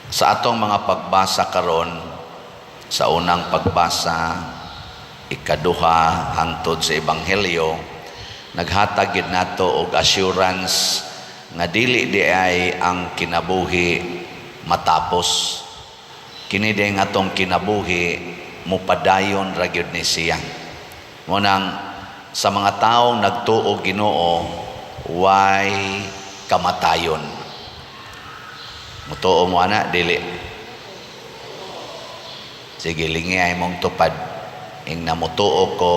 Sa atong mga pagbasa karon, sa unang pagbasa, ikaduha hangtod sa ebanghelyo, naghatag gid nato og assurance nga dili di ay ang kinabuhi matapos. Kini di nga atong kinabuhi mupadayon ra gyud ni siya. Munang sa mga taong nagtuo Ginoo, way kamatayon. Mutuo mo ana dili. Sige lingi ay mong tupad. Ing namutuo ko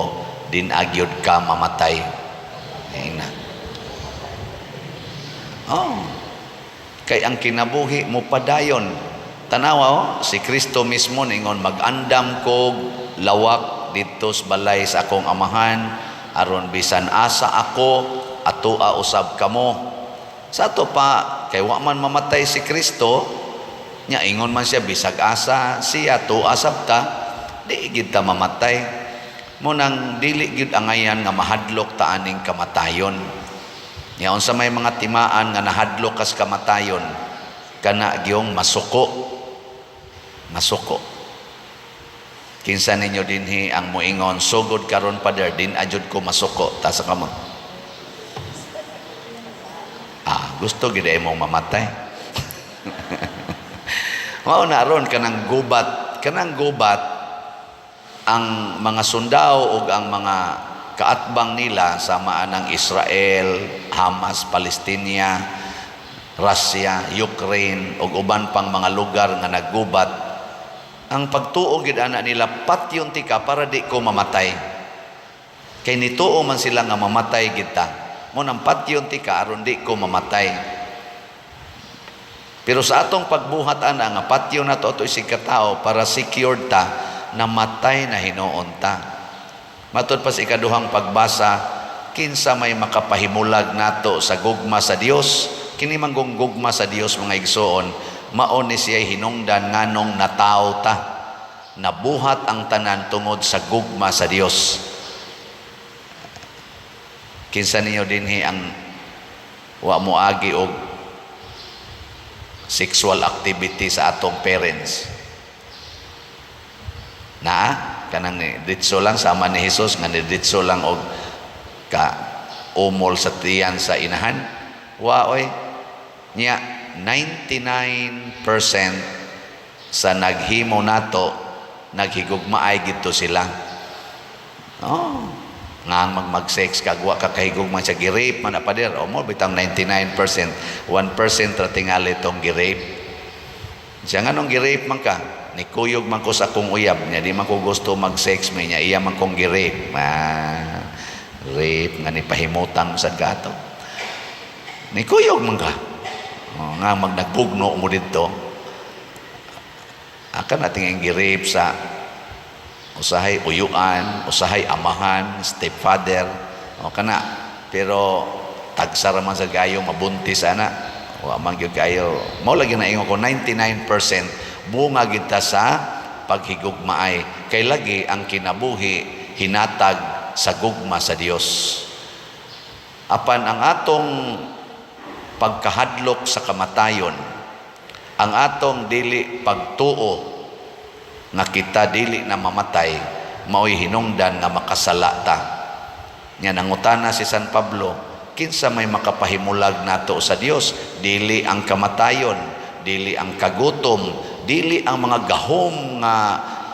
din agyod ka mamatay. Ing na. Oh. Kay ang kinabuhi mo padayon. Tanawa si Kristo mismo ningon mag-andam ko lawak dito sa balay sa akong amahan aron bisan asa ako atua usab kamo. Sa ato pa, kay wa man mamatay si Kristo, nya ingon man siya, bisag asa siya, tuwa sab ta, di gid ta mamatay. Munang dili gid angayan nga mahadlok ta aning kamatayon. Nya unsa may mga timaan nga nahadlok kas kamatayon, kana gyung masuko. Masuko. Kinsa ninyo dinhi ang muingon, sugod karon pader din ajud ko masuko, ta sa kamo. Gusto gid ay mong mamatay. Mao na ron kanang gubat ang mga sundao ug ang mga kaatbang nila sama ng Israel, Hamas, Palestina, Russia, Ukraine ug uban pang mga lugar nga naggubat. Ang pagtuo gid ana nila patyon tika para di ko mamatay. Kay nituo man sila nga mamatay gid ta. Mo nang patyon tika aron di ko mamatay. Pero sa atong pagbuhat ana nga patyon nato ato isig katao para secured ta na matay na hinuon ta. Matud pa sa ikaduhang pagbasa, kinsa may makapahimulag nato sa gugma sa Dios, kini manggong gugma sa Dios mga igsoon, mao ni siya hinungdan nganong natawo ta. Nabuhat ang tanan tungod sa gugma sa Dios. Kinsa ninyo dinhi ang wa moagi og sexual activity sa atong parents? Na kanang ditso lang sama ni Jesus nga ditso lang og ka umol sa tiyan sa inahan. Wa oy nya 99% sa naghimo nato naghigugmaay gidto sila. Nga mag-sex kagwa kakahigugma siya gi-rape man apader o mo bitang 99%, 1% ra tingali tong gi-rape. Siya nga nung gi-rape man ka, nikuyog man ko sa akong uyab niya, di man ko gusto mag-sex may niya, iya man kong gi-rape. Rape nga ni pahimutang sad ka ato. Nikuyog man ka. Nga nagbugno mo dito. Akan nating gi-rape sa usahay uyuan, usahay amahan, stepfather, o kana. Pero tagsara man sa gayo mabuntis ana. Wa man gyud kayo. Mao lagi na ingon ko 99% bunga gid ta sa paghigugmaay. Kay lagi ang kinabuhi hinatag sa gugma sa Dios. Apan ang atong pagkahadlok sa kamatayon, ang atong dili pagtuo nga kita dili na mamatay, mao'y hinungdan nga makasala ta. Nya nangutana si San Pablo, kinsa may makapahimulag nato sa Dios? Dili ang kamatayon, dili ang kagutom, dili ang mga gahom nga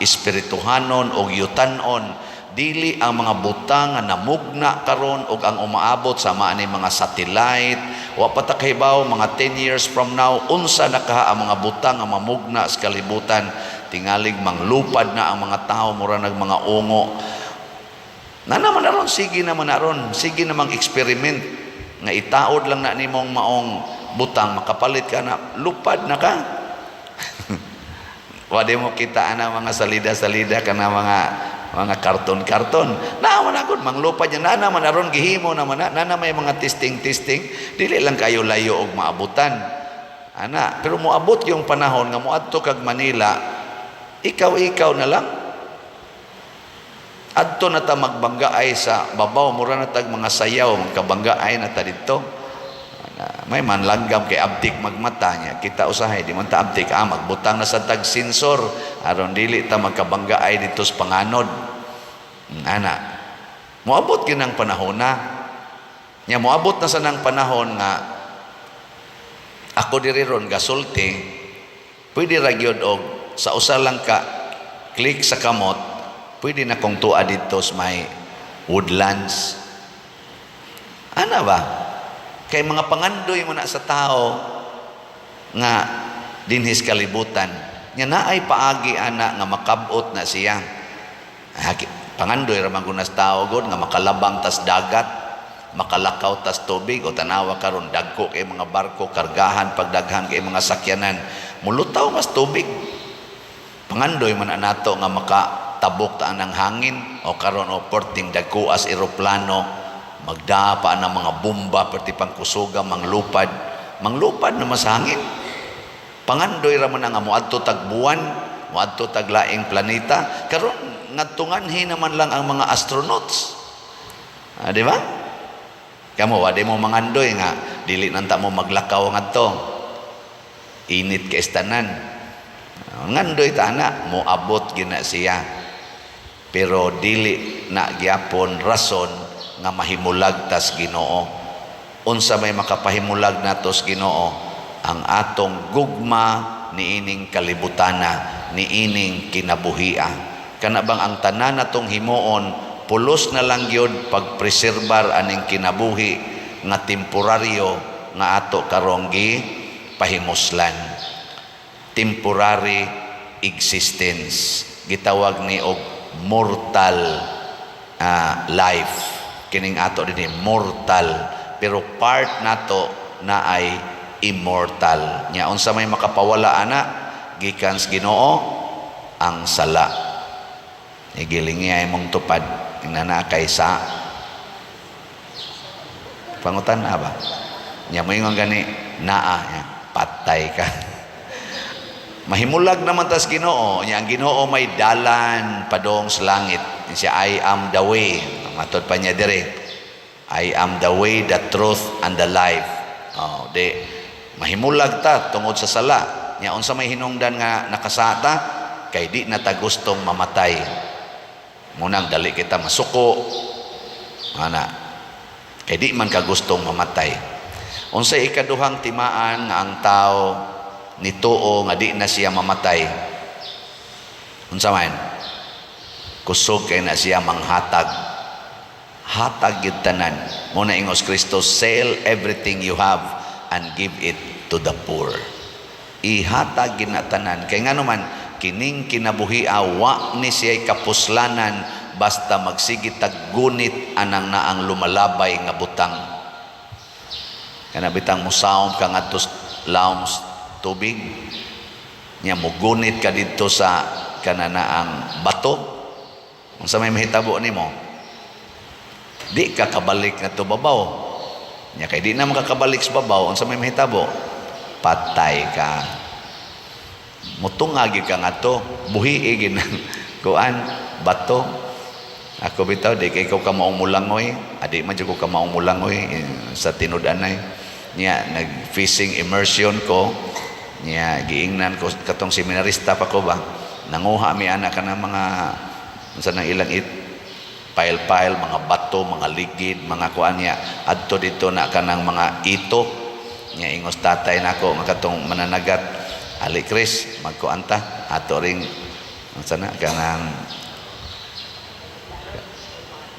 espirituhanon o yutanon, dili ang mga butang nga namugna karon ug ang umaabot sa maani mga satellite. Wa pa ta kahibaw mga 10 years from now unsa na ka ang mga butang nga mamugna sa kalibutan. Tingalig manglupad na ang mga tao mura nag mga ungo. Na naman aron, sige naman aron, sige namang experiment nga itaod lang na nimong maong butang makapalit ka na lupad na ka. Wala mo kita na mga salida-salida ka na mga karton-karton. Naman agad manglupad yan. Na naman aron gihimo naman na may mga testing-testing. Dili lang kayo layo og maabutan. Ana, pero moabot yung panahon nga moadto kag Manila. Ikaw na lang. Adto na ta magbanggaay sa babaw, mura na tag mga sayaw, magkabanggaay na ta dito. May man langgam kay abdik magmata niya. Kita usahay, di man ta abdik. Magbutang na sa tag-sensor. Aron dili ta magkabangga ay dito sa panganod. Ana, moabot ginang panahon na. Nya moabot na sa nang panahon nga ako diri ron gasulti, pwede ra gyud og sa usa lang ka click sa kamot, pwede na kong tuwa dito sa may Woodlands. Ana ba? Kay mga pangandoy mo na sa tao nga dinhis kalibutan. Nya naay paagi ana nga makabot na siya. Pangandoy ra man gunas tao gud nga makalabang tas dagat, makalakaw tas tubig o tanawa karon dagko kay mga barko kargahan pagdaghan kay mga sakyanan mulutaw mas tubig. Pangandoy man anato nga makatabok ta ang hangin o karon o porting dagko as eroplano magdapa ng mga bomba perti pangkusuga manglupad na masangin. Pangandoy ra man nga moadto tag buwan, moadto tag laing planeta karon ngadtunganhi naman lang ang mga astronauts. Di ba? Kamo wade mo mangandoy nga dili nanta mo maglakaw ngadto. Init kay istanan. Ngandoy ta na mo abot gina siya. Pero dili na gyapon rason nga mahimulag tas Ginoo. Unsa may makapahimulag natos Ginoo? Ang atong gugma niining kalibutana, niining kinabuhia. Kana bang ang tanan natong himuon pulos na lang gyud pagpreserbar aning kinabuhi nga temporaryo nga ato karong pahimuslan. Temporary existence gitawag ni og mortal life. Kining ato dinhi mortal pero part nato na ay immortal. Nya unsa may makapawala ana gikan sa Ginoo? Ang sala. Igilingi ay mong tupad na kaysa pangutan na ba? Nya mo ingon gani naa nya patay ka. Mahimulag naman tas Ginoo. Nya ang Ginoo may dalan padong sa langit. Siya I am the way. Matod pa niya dire. I am the way, the truth, and the life. Mahimulag ta tungod sa sala. Nya unsa may hinungdan nga nakasata kay di na ta gustong mamatay. Munang dali kita masuko. Ana. Kay di man ka gustong mamatay. Unsay ikaduhang timaan nga ang tao nituo nga di na siya mamatay. Unsa man? Kusog kay na siya manghatag. Hatag gyud tanan. Muna ingos Kristo, sell everything you have and give it to the poor. Ihatag gyud na tanan. Kay ngano man kining kinabuhia wa ni siya kapuslanan basta magsigit tag gunit anang naang lumalabay nga butang. Kana bitang musaom ka ngadto laom tubig. Nya mugunit ka didto sa kananaang bato. Unsa may mahitabo nimo? Di ka kabalik nga to babaw. Nya kay di na makakabalik sa babaw, unsa may mahitabo? Patay ka. Mutungagi ka nga to, buhi gid kuan bato. Ako bitaw di kay ko ka maong mulangoy, adi man jud ko ka maong mulangoy sa tinud-anay. Nya nag fishing immersion ko. Nya giingnan ko katong seminarista pa ko ba. Nanguha mi anak ka ng mga unsa nang ilang pile-pile, mga bato, mga ligid, mga kuan niya. Adto dito na kanang mga ito. Nya ingos tatay nako nga katong mananagat. Ali Chris, magkuanta. Ato ring unsa na kanang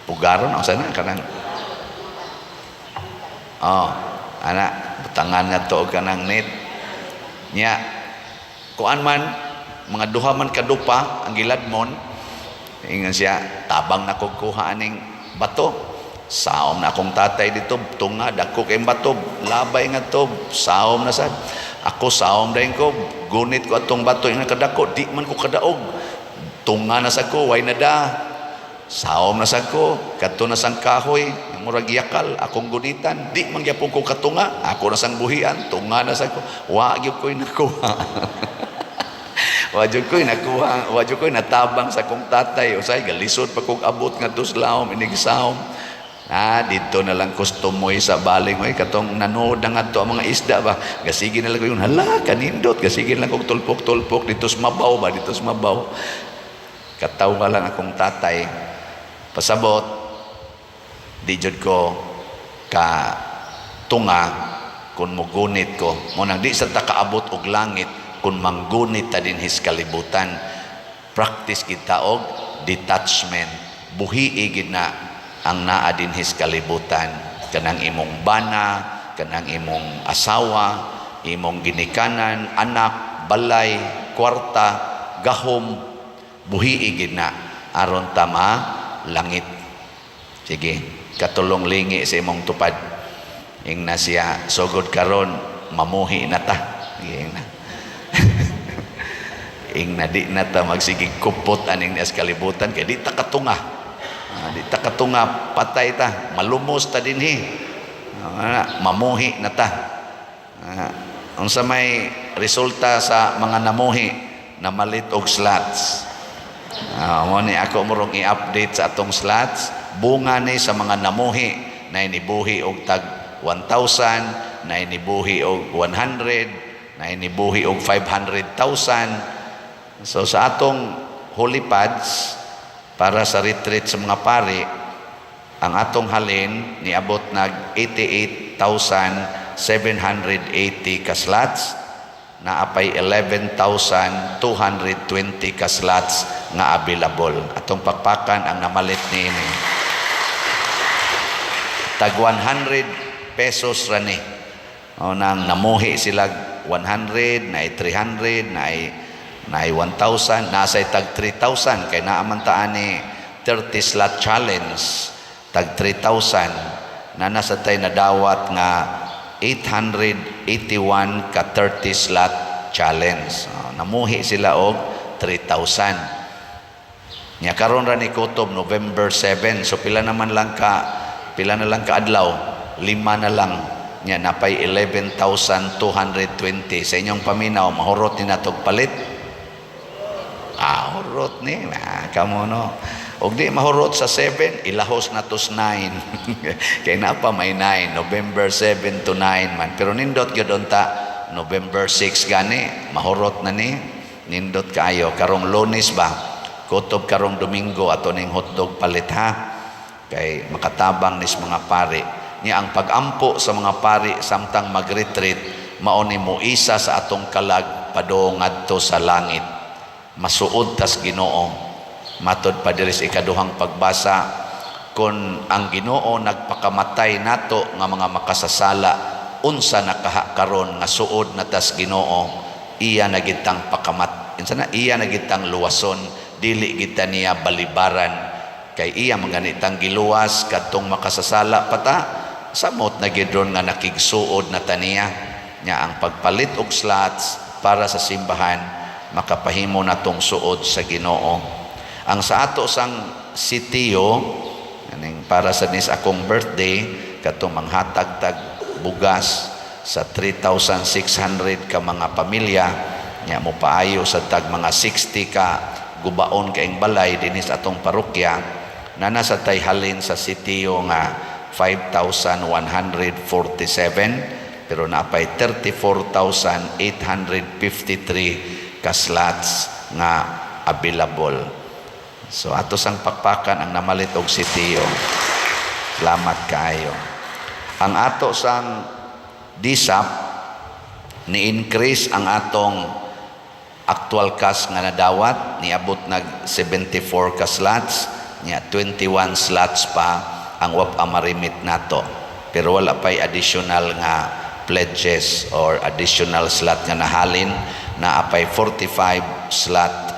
pugaron unsa na kanang ana butangan nga to kanang net. Nya kuan man mga duha man kadupa ang giladmon. Ingon siya, tabang na kong kuha aning bato. Saom na akong tatay dito, tunga, dako kayong bato, labay nga to, saom na sad. Ako saom rin ko, gunit ko atong bato, yung kadako, di man ko kadaog. Tunga na sa ko, way na da. Saom na sa ko, kato na sang kahoy, yung murag yakal, akong gunitan, di man gyapon ko katunga, ako na sang buhian, tunga na sa ko, wag yung ko'y nakuha. Wadyo ko'y natabang sa kong tatay. Usay, galisod pa kong abot nga dos laom, inigisaom. Dito na lang kustomoy sa baling oy katong nanood na nga to ang mga isda ba. Gasige na lang ko yun. Hala, kanindot. Gasige lang kong tulpok-tulpok. Dito sumabaw ba? Dito sumabaw. Katawa lang akong tatay. Pasabot, di jud ko ka tunga kung mugunit ko. Munang di sa takaabot og langit kung manggunit ta dinhis kalibutan. Practice kita og detachment. Buhii gid na ang naa dinhis kalibutan, kanang imong bana, kanang imong asawa, imong ginikanan, anak, balay, kwarta, gahom, buhii gid na aron tama langit. Sige, katulong lingi sa imong tupad. Ing na siya sugod karon mamuhi na ta. Ing na. Ing na di na ta magsigig kupot aning as kalibutan kay di ta katunga. Di ta katunga patay ta, malumos ta dinhi. Mamuhi na ta. Unsa may resulta sa mga namuhi na malit og slots. Mo ni ako murong i-update sa atong slots, bunga ni sa mga namuhi na inibuhi og tag 1,000, na inibuhi og 100, na inibuhi og 500,000. So sa atong holy pads para sa retreat sa mga pari, ang atong halin niabot nag 88,780 ka slots, na apay 11,220 ka slots nga available. Atong pakpakan ang namalit niini. Tag 100 pesos rani. O nang namuhi sila 100, na 300, na 1,000, nasay tag 3,000 kay naamantaan ni 30 slot challenge tag 3,000 na nasa tay nadawat nga 881 ka 30 slot challenge. Namuhi sila og 3,000. Nya karon ra ni kutob November 7, so pila na lang ka adlaw, 5 na lang. Nya napay 11,220 sa inyong paminaw. Mahurot ni natog palit. Hurot ni kamo no. Og di mahurot sa 7, ilahos na to 9. Kay na pa may 9, November 7 to 9 man. Pero nindot gyud unta November 6 gani, mahurot na ni. Nindot kaayo karong Lunes ba. Kutob karong Domingo ato ning hotdog palit ha. Kay makatabang nis mga pari. Nya ang pagampo sa mga pari samtang mag-retreat mao ni moisa sa atong kalag padung ngadto sa langit. Masuod tas Ginoo. Matod pa diri sa ikaduhang pagbasa, kung ang Ginoo nagpakamatay nato nga mga makasasala, unsa nakaha karon nga suod na tas Ginoo, iya na gitang pakamat. Insa na iya na gitang luwason, dili kita niya balibaran. Kay iya manganitang giluwas kadtong makasasala pata, samot na gidron nga nakigsuod na taniya. Nya ang pagpalit og slots para sa simbahan makapahimo na tong suod sa Ginoo. Ang sa ato sang sitiyo, para sa nis akong birthday, katong manghatag tag bugas sa 3,600 ka mga pamilya, nya mo paayo sa tag mga 60 ka gubaon kaing balay dinis atong parokya, na nasa tay halin sa sitiyo nga 5,147, pero napay 34,853 ka slots nga available. So ato sang pakpakan ang namalit og sitiyo. Salamat kaayo. Ang ato sang DSAP ni-increase ang atong actual cash nga nadawat, niabot nag 74 ka slots, nya 21 slots pa ang wap amarimit nato. Pero wala pay additional nga pledges or additional slot nga nahalin, na apay 45 slot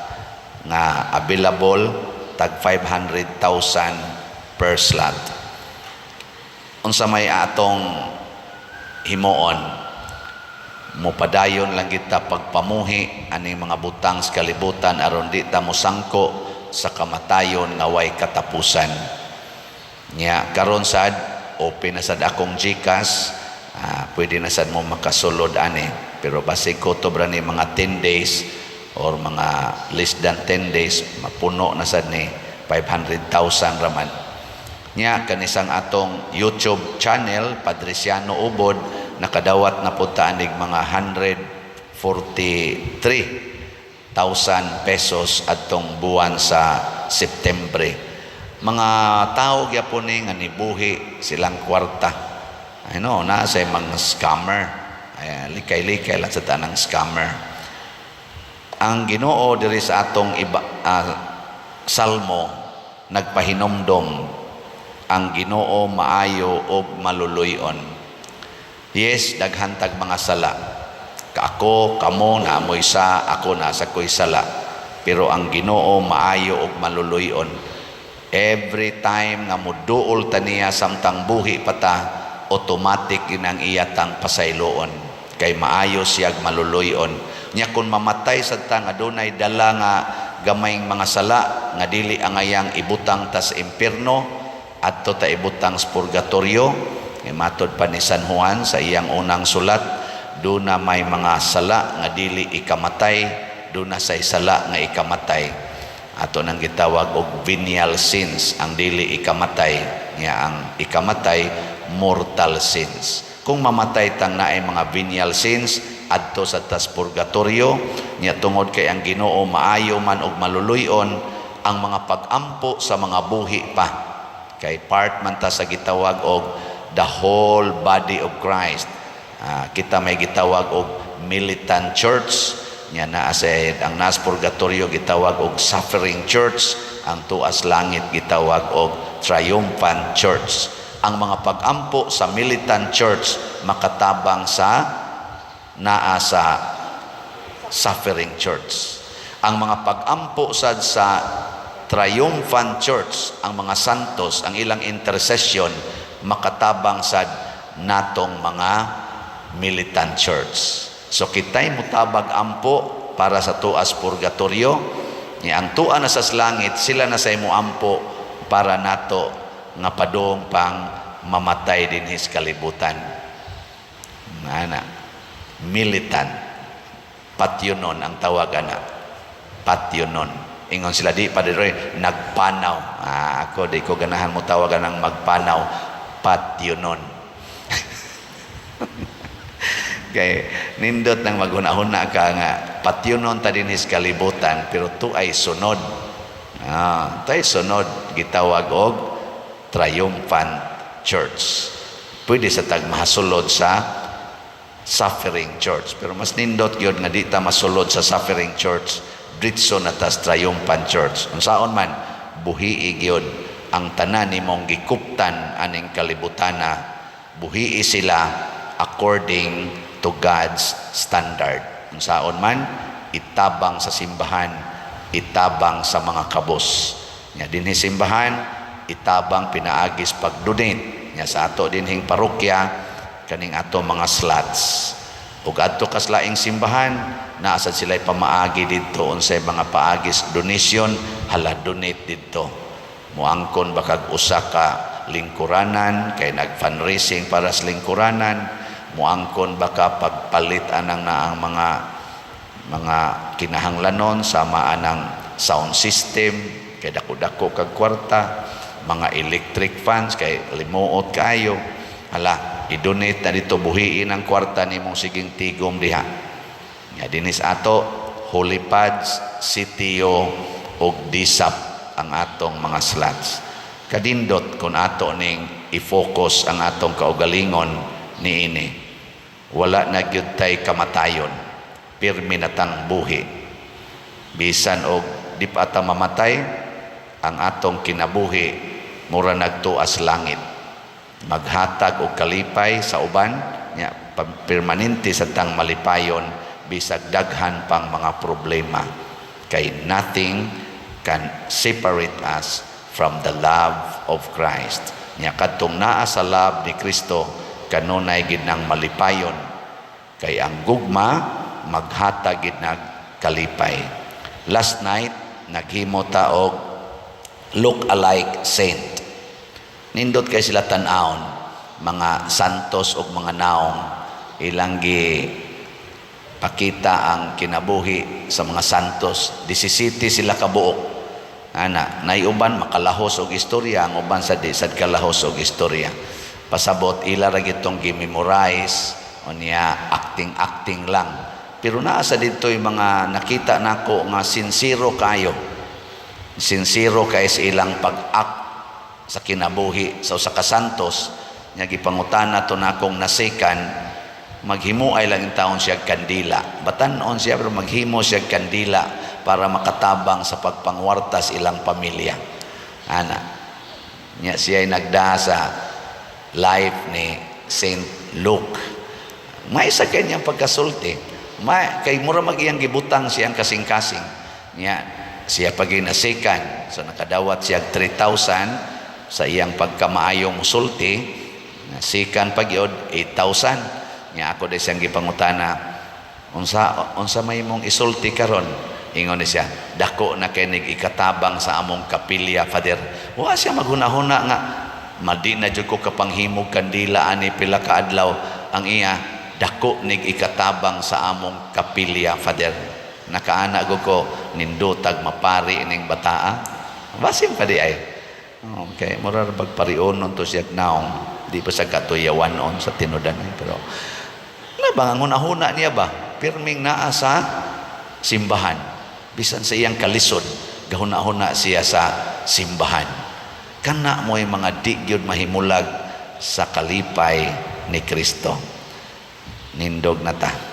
nga available, tag 500,000 per slot. Unsa may atong himuon, mupadayon lang kita pagpamuhi aning mga butang sa kalibutan aron di ta mosangko sa kamatayon nga way katapusan. Nya karon sad open na sad akong GCash, pwede na sad mo makasulod ani. Pero basi kutob ra ni mga 10 days or mga less than 10 days, mapuno na sad ni 500,000 raman. Nya kanisang atong YouTube channel Padresiano Ubod nakadawat na punta anig mga 143,000 pesos atong buwan sa Septembre. Mga tao gyapon ni nga nibuhi silang kwarta. Ano na sa mga scammer. Ay, likay-likay lang sa tanang scammer. Ang Ginoo diri sa atong salmo nagpahinomdom ang Ginoo maayo og maluluyon. Yes, daghantag mga sala. Kaako, kamo naamoy sa, ako nasa ko'y sala. Pero ang Ginoo maayo og maluluyon. Every time nga muduol ta niya samtang buhi pata, automatic ginang iyatang pasayloon. Kay maayo siyag maluluyon. Nya kung mamatay sa tang adunay dala nga gamayng mga sala nga dili angayang ibutang ta sa impierno, adto ta ibutang sa purgatorio. Matod pa ni San Juan sa iyang unang sulat, duna may mga sala nga dili ikamatay, duna say sala nga ikamatay. Ato nang gitawag og venial sins ang dili ikamatay, nga ang ikamatay mortal sins. Kung mamatay tang naay mga venial sins adto sa tas purgatorio, nya tungod kay ang Ginoo maayo man og maluluyon, ang mga pag-ampo sa mga buhi pa kay part man ta sa gitawag og the whole body of Christ. Kita may gitawag og militant church, nya naa sa ang nas purgatorio gitawag og suffering church, ang tuas langit gitawag og triumphant church. Ang mga pag-ampo sa militant church makatabang sa naa sa suffering church. Ang mga pag-ampo sa triumphant church, ang mga santos, ang ilang intercession makatabang sa natong mga militant church. So kitay mutabag ampo para sa tuas purgatorio, ni ang tua na sa langit sila na sa imo ampo para nato nga padong pang mamatay din his kalibutan. Ana militant patyunon ang tawag ana, patyunon. Ingon sila di pa diri nagpanaw. Ako di ko ganahan mo tawagan ng magpanaw, patyunon. Kay nindot nang maghuna-huna ka nga patyunon ta dinhis kalibutan, pero tu ay sunod. Tay sunod gitawag og triumphant church. Pwede sa tag mahasulod sa suffering church, pero mas nindot gyud nga di ta masulod sa suffering church, dritso na tas triumphant church. Unsaon man buhii gyud ang tanan nimong gikuptan aning kalibutana, buhii sila according to God's standard. Unsaon man itabang sa simbahan, itabang sa mga kabos. Nya dinhi simbahan itabang pinaagis pag-donate. Nya sa ato dinhing parokya kaning ato mga slots. Ug adto kaslaing simbahan naasad sila'y pamaagi dito unsay mga paagis donation, hala donate dito. Muangkon bakag usa ka lingkuranan kay nag-fundraising para sa lingkuranan, muangkon baka pagpalit anang na ang mga kinahanglanon sama anang sound system kay dako-dako kag kwarta, mga electric fans kay limuot kaayo. Hala, i-donate na dito, buhiin ang kwarta nimong siging tigom diha. Nga dinis ato holy pads, sitio og disap ang atong mga slots. Kadindot kung ato ning i-focus ang atong kaugalingon niini. Wala na gyud tay kamatayon, pirmi na tang buhi. Bisan og di pa ta mamatay, ang atong kinabuhi mura nagtuas langit. Maghatag og kalipay sa uban, nya permanente sa tang malipayon bisag daghan pang mga problema. Kay nothing can separate us from the love of Christ. Nya kadtong naa sa love ni Kristo kanunay gid nang malipayon. Kay ang gugma maghatag gid nag kalipay. Last night naghimo ta og look-alike saint. Nindot kay sila tan-aon, mga santos o mga naong ilang pakita ang kinabuhi sa mga santos. 17 sila kabuok. Ana, naiuban makalahos og istorya, ang uban sa di sad kalahos og istorya. Pasabot ila ra gitong gi-memorize o niya acting lang. Pero naa sa dito yung mga nakita nako nga sincero kayo. Sincero kay sa ilang pag-act sa kinabuhi sa usa ka santos nya gipangutana to nakong nasikan maghimuay lang in taon siya kandila. Batan-on siya pero maghimo siya kandila para makatabang sa pagpangwartas ilang pamilya. Ana. Nya siya ay nagda sa life ni Saint Luke. May sa kanyang pagkasulti. May kay mura magiyang gibutang siyang kasing-kasing. Nya siya paginasikan. So nakadawat siya 3,000 sa iyang pagkamaayong musulti. Nasikan pagyod 8,000. Nya ako day siyang gipangutana, unsa may mong isulti karon? Ingon ni siya, dako na kinig ikatabang sa among kapilya, Father. Wa siya maghuna-huna nga madi na jud ko kapanghimog kandila ani pila ka adlaw. Ang iya, dako nig ikatabang sa among kapilya, Father. Nakaana ko nindutag mapari ning bataa. Basim pa di ay. Okay, mura pagparionon to siya naong di pa sa katuyawan on sa tinudan pero bangangon-huna niya ba pirming naa sa simbahan bisan sa iyang kalisod gahuna-huna siya sa simbahan kana mo yung mga di gyud mahimulag sa kalipay ni Kristo. Nindog na ta.